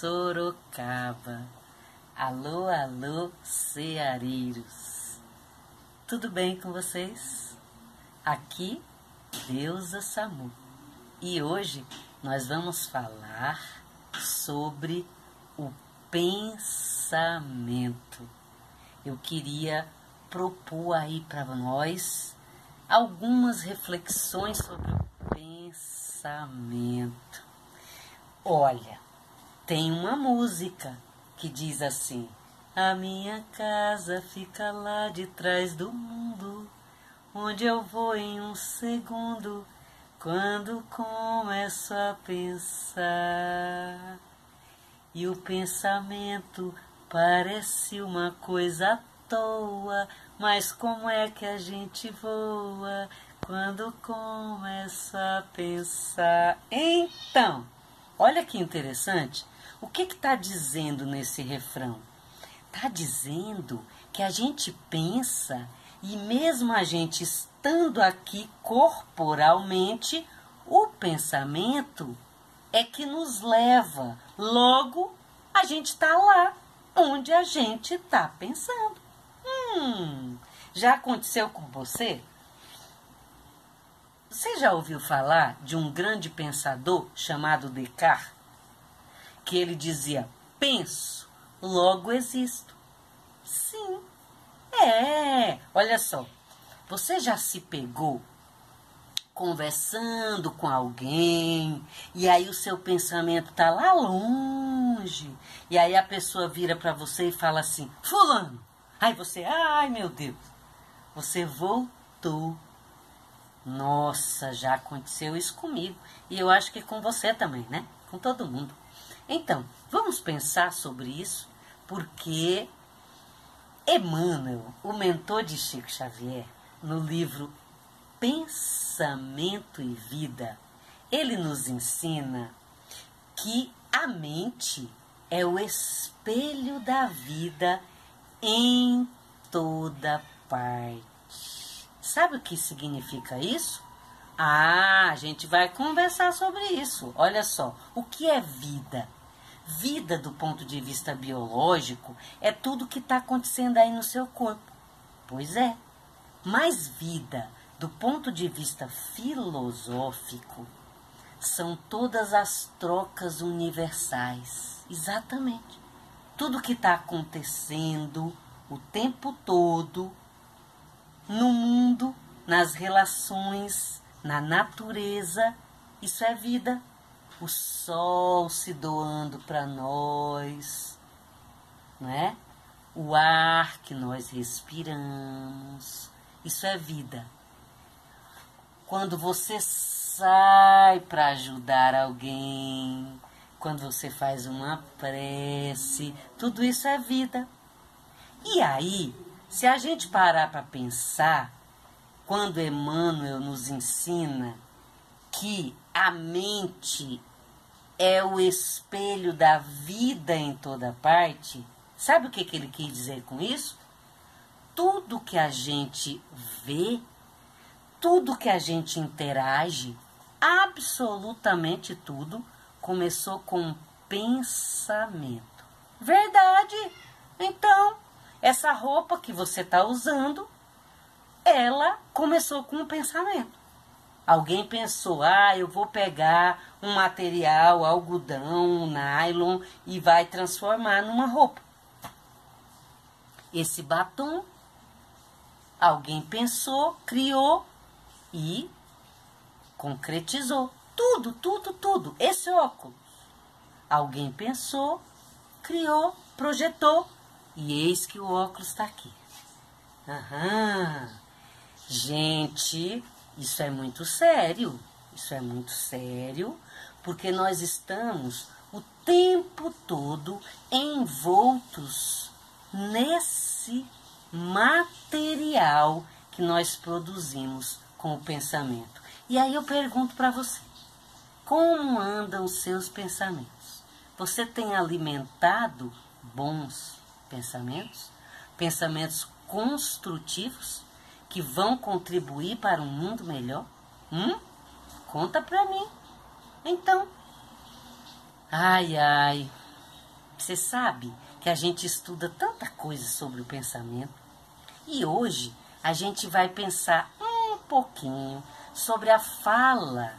Sorocaba. Alô, alô, ceareiros. Tudo bem com vocês? Aqui, Deusa Samu. E hoje nós vamos falar sobre o pensamento. Eu queria propor aí para nós algumas reflexões sobre o pensamento. Olha, tem uma música que diz assim: a minha casa fica lá de trás do mundo, onde eu vou em um segundo, quando começo a pensar. E o pensamento parece uma coisa à toa, mas como é que a gente voa quando começa a pensar? Então, olha que interessante. O que está dizendo nesse refrão? Está dizendo que a gente pensa e mesmo a gente estando aqui corporalmente, o pensamento é que nos leva. Logo, a gente está lá onde a gente está pensando. Já aconteceu com você? Você já ouviu falar de um grande pensador chamado Descartes? Que ele dizia: penso, logo existo. Sim, olha só, você já se pegou conversando com alguém e aí o seu pensamento está lá longe e aí a pessoa vira para você e fala assim: fulano. Aí você, ai meu Deus, você voltou. Nossa, já aconteceu isso comigo e eu acho que com você também, né? Com todo mundo. Então, vamos pensar sobre isso, porque Emmanuel, o mentor de Chico Xavier, no livro Pensamento e Vida, ele nos ensina que a mente é o espelho da vida em toda parte. Sabe o que significa isso? A gente vai conversar sobre isso. Olha só, o que é vida? Vida, do ponto de vista biológico, é tudo que está acontecendo aí no seu corpo. Pois é. Mas vida, do ponto de vista filosófico, são todas as trocas universais. Exatamente. Tudo que está acontecendo o tempo todo no mundo, nas relações, na natureza, isso é vida. O sol se doando para nós, né? O ar que nós respiramos, isso é vida. Quando você sai para ajudar alguém, quando você faz uma prece, tudo isso é vida. E aí, se a gente parar para pensar, quando Emmanuel nos ensina que a mente é o espelho da vida em toda parte, sabe o que ele quis dizer com isso? Tudo que a gente vê, tudo que a gente interage, absolutamente tudo, começou com um pensamento. Verdade! Então, essa roupa que você está usando, ela começou com um pensamento. Alguém pensou: eu vou pegar um material, algodão, um nylon e vai transformar numa roupa. Esse batom, alguém pensou, criou e concretizou. Tudo, tudo, tudo. Esse óculos, alguém pensou, criou, projetou e eis que o óculos está aqui. Gente, isso é muito sério. Isso é muito sério, porque nós estamos o tempo todo envoltos nesse material que nós produzimos com o pensamento. E aí eu pergunto para você: como andam os seus pensamentos? Você tem alimentado bons pensamentos? Pensamentos construtivos que vão contribuir para um mundo melhor? Conta pra mim. Então, ai, Você sabe que a gente estuda tanta coisa sobre o pensamento e hoje a gente vai pensar um pouquinho sobre a fala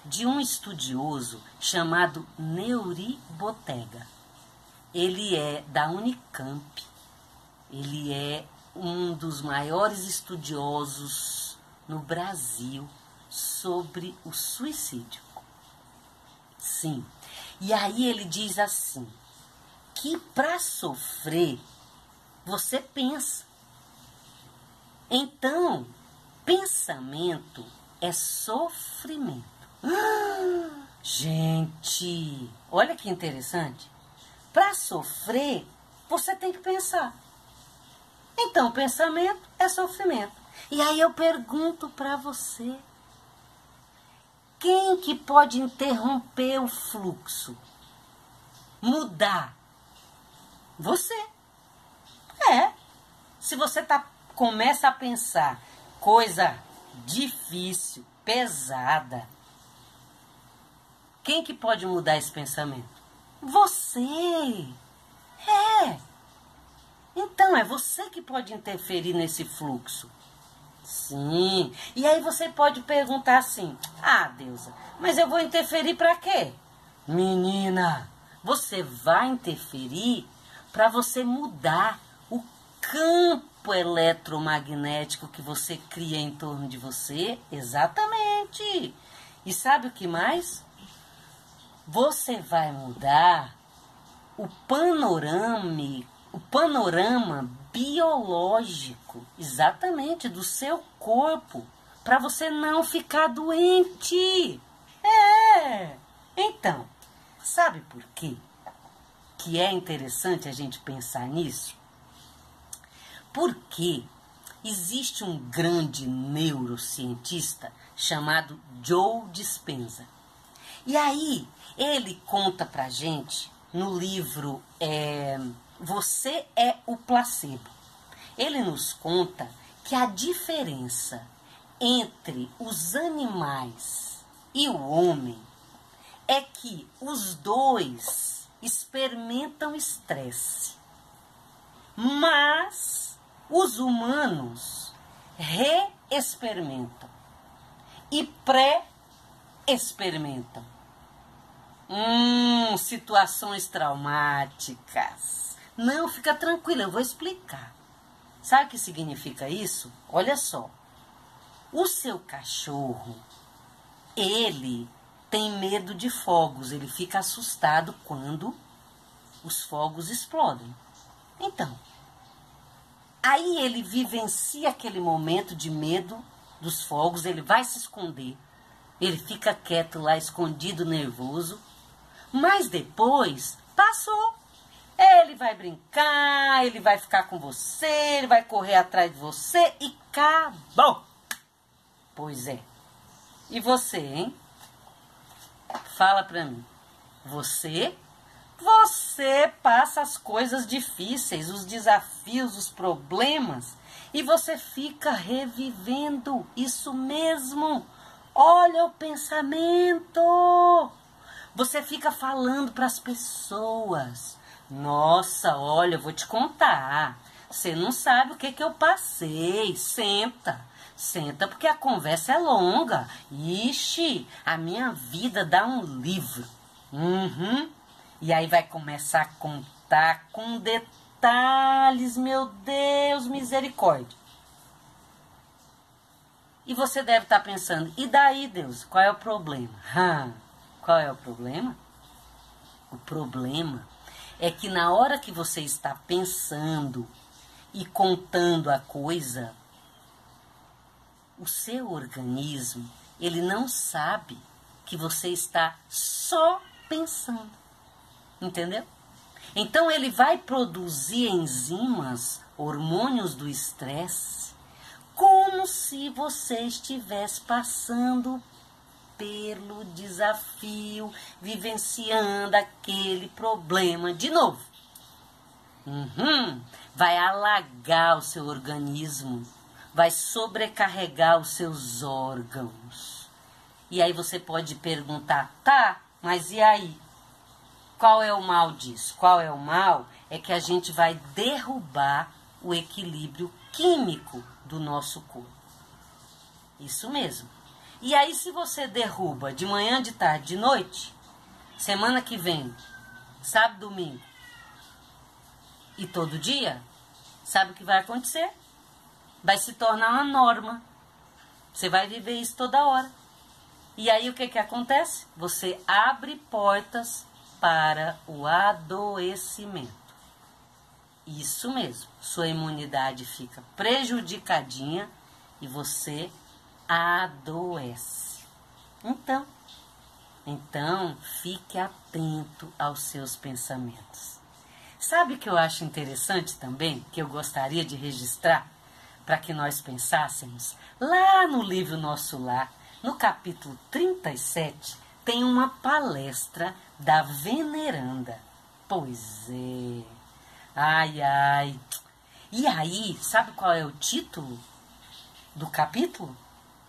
de um estudioso chamado Neuri Botega. Ele é da Unicamp, ele é um dos maiores estudiosos no Brasil sobre o suicídio. Sim, e aí ele diz assim, que para sofrer você pensa. Então, pensamento é sofrimento. Gente, olha que interessante. Para sofrer, você tem que pensar. Então, pensamento é sofrimento. E aí eu pergunto para você, quem que pode interromper o fluxo? Mudar? Você. Se você começa a pensar coisa difícil, pesada, quem que pode mudar esse pensamento? Você. Então, é você que pode interferir nesse fluxo. Sim. E aí você pode perguntar assim, Deusa, mas eu vou interferir para quê? Menina, você vai interferir para você mudar o campo eletromagnético que você cria em torno de você. Exatamente. E sabe o que mais? Você vai mudar o panorama biológico, exatamente, do seu corpo, para você não ficar doente. Então, sabe por quê que é interessante a gente pensar nisso? Porque existe um grande neurocientista chamado Joe Dispenza. E aí, ele conta pra gente, no livro Você é o Placebo. Ele nos conta que a diferença entre os animais e o homem é que os dois experimentam estresse, mas os humanos reexperimentam e pré-experimentam. Situações traumáticas. Não, fica tranquila, eu vou explicar. Sabe o que significa isso? Olha só. O seu cachorro, ele tem medo de fogos, ele fica assustado quando os fogos explodem. Então, aí ele vivencia aquele momento de medo dos fogos, ele vai se esconder, ele fica quieto lá, escondido, nervoso, mas depois passou. Ele vai brincar, ele vai ficar com você, ele vai correr atrás de você e acabou. Pois é. E você, hein? Fala pra mim. Você passa as coisas difíceis, os desafios, os problemas, e você fica revivendo isso mesmo. Olha o pensamento. Você fica falando para as pessoas. Nossa, olha, eu vou te contar. Você não sabe o que eu passei. Senta porque a conversa é longa. Ixi, a minha vida dá um livro. E aí vai começar a contar com detalhes, meu Deus, misericórdia. E você deve estar pensando, e daí, Deus, qual é o problema? Qual é o problema? O problema é que na hora que você está pensando e contando a coisa, o seu organismo, ele não sabe que você está só pensando. Entendeu? Então ele vai produzir enzimas, hormônios do estresse, como se você estivesse passando pelo desafio, vivenciando aquele problema de novo. Vai alagar o seu organismo, vai sobrecarregar os seus órgãos. E aí você pode perguntar, tá, mas e aí? Qual é o mal disso? Qual é o mal? É que a gente vai derrubar o equilíbrio químico do nosso corpo. Isso mesmo. E aí, se você derruba de manhã, de tarde, de noite, semana que vem, sábado, domingo e todo dia, sabe o que vai acontecer? Vai se tornar uma norma. Você vai viver isso toda hora. E aí o que acontece? Você abre portas para o adoecimento. Isso mesmo. Sua imunidade fica prejudicadinha e você adoece. Então, fique atento aos seus pensamentos. Sabe o que eu acho interessante também, que eu gostaria de registrar, para que nós pensássemos? Lá no livro Nosso Lar, no capítulo 37, tem uma palestra da veneranda. Pois é. Ai, ai. E aí, sabe qual é o título do capítulo?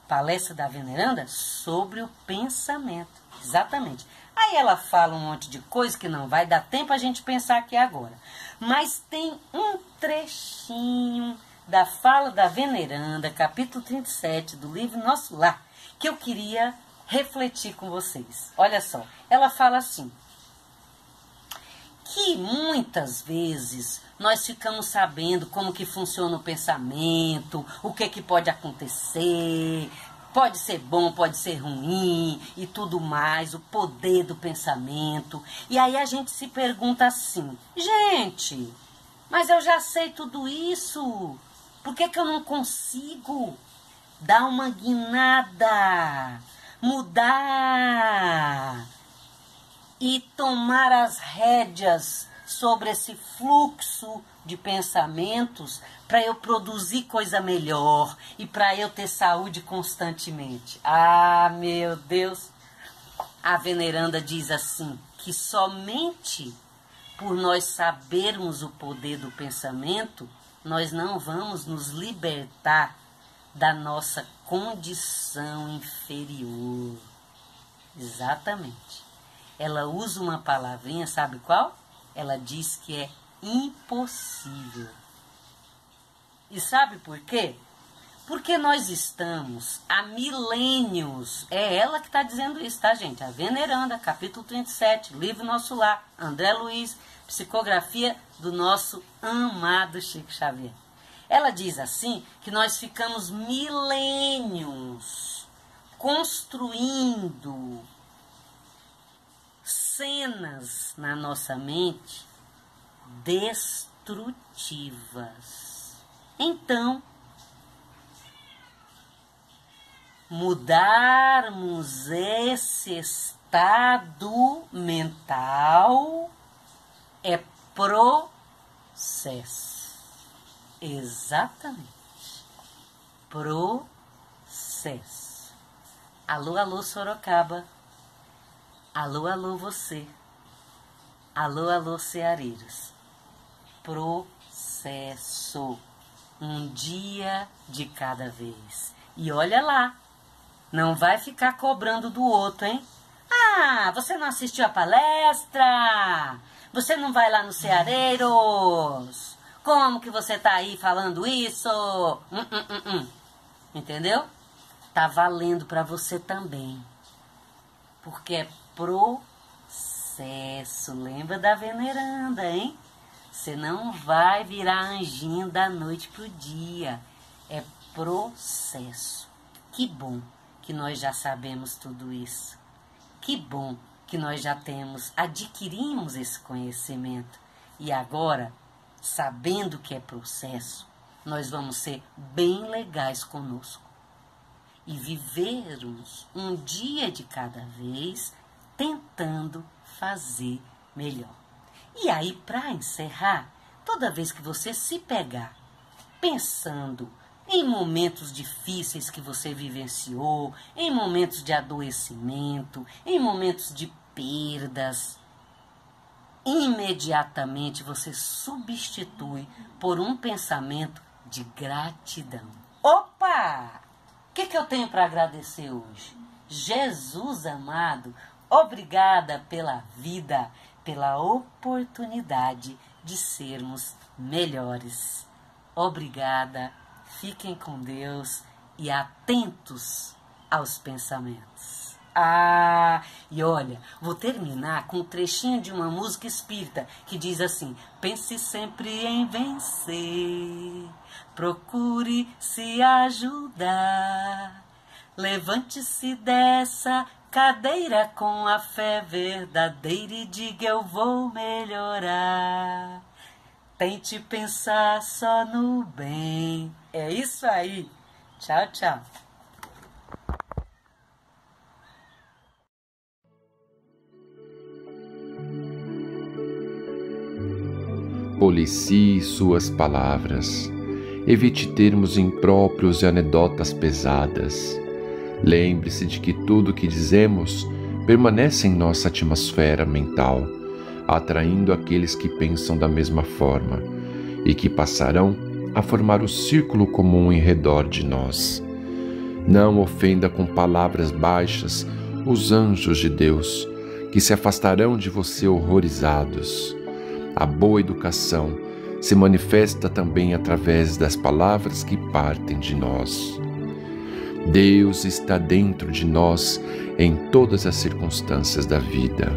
Palestra da veneranda sobre o pensamento. Exatamente. Aí ela fala um monte de coisa que não vai dar tempo a gente pensar aqui agora. Mas tem um trechinho da fala da veneranda, capítulo 37 do livro Nosso Lar, que eu queria refletir com vocês. Olha só, ela fala assim, que muitas vezes nós ficamos sabendo como que funciona o pensamento, o que pode acontecer, pode ser bom, pode ser ruim e tudo mais, o poder do pensamento. E aí a gente se pergunta assim, gente, mas eu já sei tudo isso, por que eu não consigo dar uma guinada, mudar e tomar as rédeas sobre esse fluxo de pensamentos para eu produzir coisa melhor e para eu ter saúde constantemente? Ah, meu Deus! A veneranda diz assim, que somente por nós sabermos o poder do pensamento, nós não vamos nos libertar da nossa condição inferior. Exatamente. Ela usa uma palavrinha, sabe qual? Ela diz que é impossível. E sabe por quê? Porque nós estamos há milênios. É ela que está dizendo isso, tá, gente? A veneranda, capítulo 37, livro Nosso Lar, André Luiz, psicografia do nosso amado Chico Xavier. Ela diz assim, que nós ficamos milênios construindo cenas na nossa mente destrutivas. Então, mudarmos esse estado mental é processo. Exatamente. Processo. Alô, alô, Sorocaba. Alô, alô, você. Alô, alô, ceareiros. Processo. Um dia de cada vez. E olha lá. Não vai ficar cobrando do outro, hein? Ah, você não assistiu a palestra? Você não vai lá no Ceareiros? Como que você tá aí falando isso? Entendeu? Tá valendo para você também. Porque é processo. Lembra da veneranda, hein? Você não vai virar anjinho da noite pro dia. É processo. Que bom que nós já sabemos tudo isso. Que bom que nós já adquirimos esse conhecimento. E agora, sabendo que é processo, nós vamos ser bem legais conosco. E vivermos um dia de cada vez, tentando fazer melhor. E aí, para encerrar, toda vez que você se pegar pensando em momentos difíceis que você vivenciou, em momentos de adoecimento, em momentos de perdas, imediatamente você substitui por um pensamento de gratidão. Opa! O que eu tenho para agradecer hoje? Jesus amado, obrigada pela vida, pela oportunidade de sermos melhores. Obrigada, fiquem com Deus e atentos aos pensamentos. E olha, vou terminar com um trechinho de uma música espírita que diz assim: pense sempre em vencer, procure se ajudar, levante-se dessa cadeira com a fé verdadeira e diga eu vou melhorar. Tente pensar só no bem. É isso aí. Tchau, tchau. Policie suas palavras. Evite termos impróprios e anedotas pesadas. Lembre-se de que tudo o que dizemos permanece em nossa atmosfera mental, atraindo aqueles que pensam da mesma forma e que passarão a formar o círculo comum em redor de nós. Não ofenda com palavras baixas os anjos de Deus, que se afastarão de você horrorizados. A boa educação se manifesta também através das palavras que partem de nós. Deus está dentro de nós em todas as circunstâncias da vida.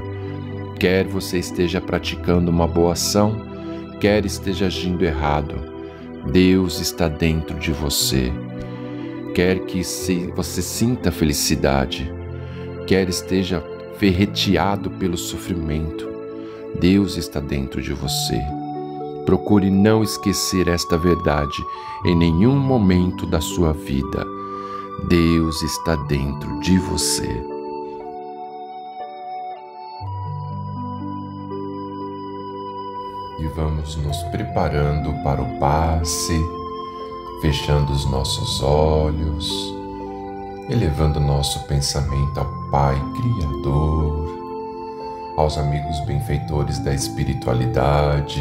Quer você esteja praticando uma boa ação, quer esteja agindo errado, Deus está dentro de você. Quer que você sinta felicidade, quer esteja ferreteado pelo sofrimento, Deus está dentro de você. Procure não esquecer esta verdade em nenhum momento da sua vida. Deus está dentro de você. E vamos nos preparando para o passe, fechando os nossos olhos, elevando nosso pensamento ao Pai Criador, aos amigos benfeitores da espiritualidade,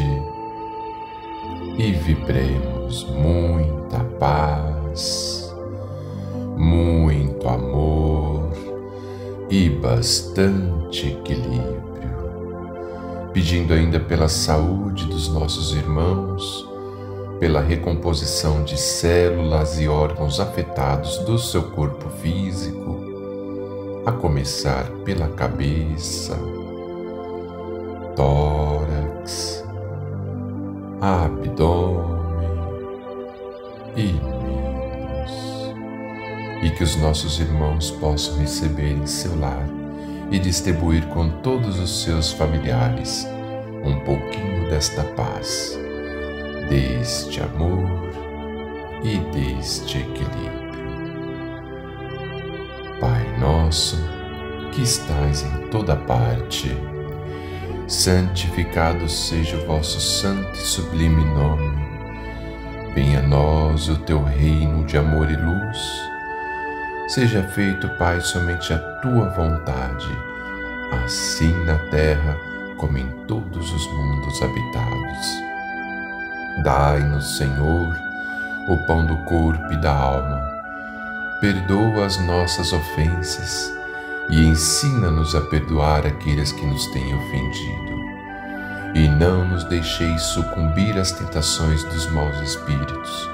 e vibremos muita paz, muito amor e bastante equilíbrio. Pedindo ainda pela saúde dos nossos irmãos, pela recomposição de células e órgãos afetados do seu corpo físico, a começar pela cabeça, tórax, abdômen e membros, e que os nossos irmãos possam receber em seu lar e distribuir com todos os seus familiares um pouquinho desta paz, deste amor e deste equilíbrio. Pai nosso, que estais em toda parte, santificado seja o vosso santo e sublime nome. Venha a nós o teu reino de amor e luz. Seja feito, Pai, somente a tua vontade, assim na terra como em todos os mundos habitados. Dai-nos, Senhor, o pão do corpo e da alma. Perdoa as nossas ofensas e ensina-nos a perdoar aqueles que nos têm ofendido. E não nos deixeis sucumbir às tentações dos maus espíritos,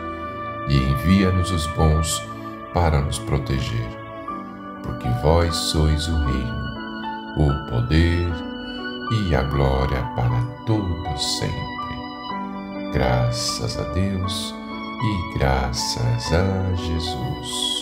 e envia-nos os bons para nos proteger, porque vós sois o reino, o poder e a glória para todos sempre. Graças a Deus e graças a Jesus.